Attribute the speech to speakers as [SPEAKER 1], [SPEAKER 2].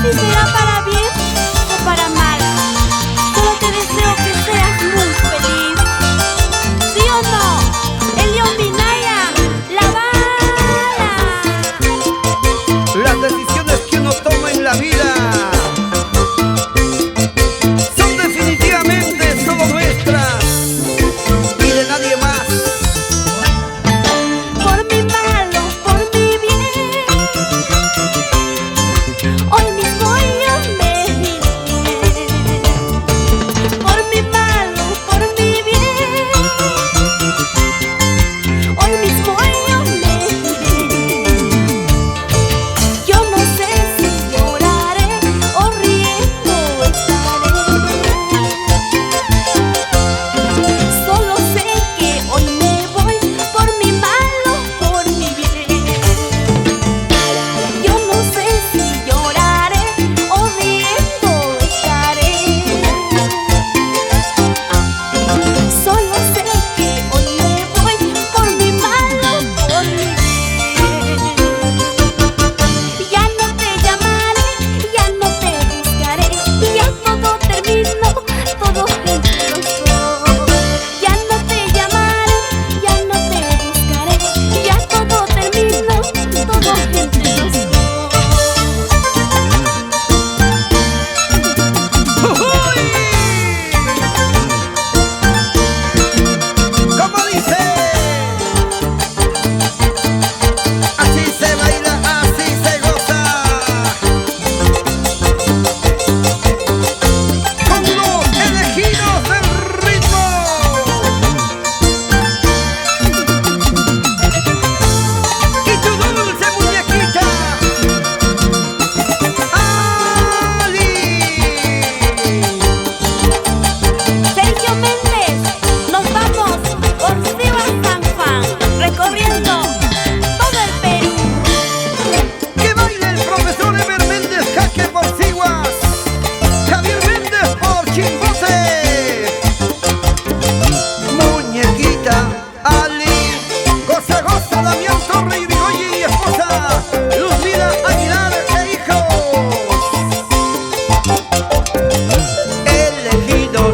[SPEAKER 1] Si será para bien o para mal, solo te deseo que seas muy feliz. ¿Sí o no? El León Minaya, la bala.
[SPEAKER 2] Las decisiones que uno toma en la vida son definitivamente solo nuestras y de nadie más.
[SPEAKER 1] Por mi malo, por mi bien, hoy mismo yo me iré. Por mi malo, por mi bien, hoy mismo yo me iré. Yo no sé si lloraré o riendo estaré. Solo sé que hoy me voy por mi malo, por mi bien. Yo no sé si lloraré o riendo estaré. Solo sé que hoy me voy por mi malo, por mi bien. Ya no te llamaré, ya no te buscaré, ya todo terminó, todo entre los dos. Ya no te llamaré, ya no te buscaré, ya todo terminó, todo entre los dos.
[SPEAKER 2] ¡Ujuy! Como dice, así se baila, así se goza, con los elegidos del ritmo. Y tu dulce muñequita, Ali.
[SPEAKER 1] Sergio Méndez, nos vamos por Sivas San Juan, recorriendo todo el Perú.
[SPEAKER 2] Que baile el profesor Ever Méndez, Jaque por Siguas, Javier Méndez por Chimbote, muñequita, Ali, goza, goza, Damián Torre y Rigoyi y esposa, Luzmila Aguilar e hijos, elegidos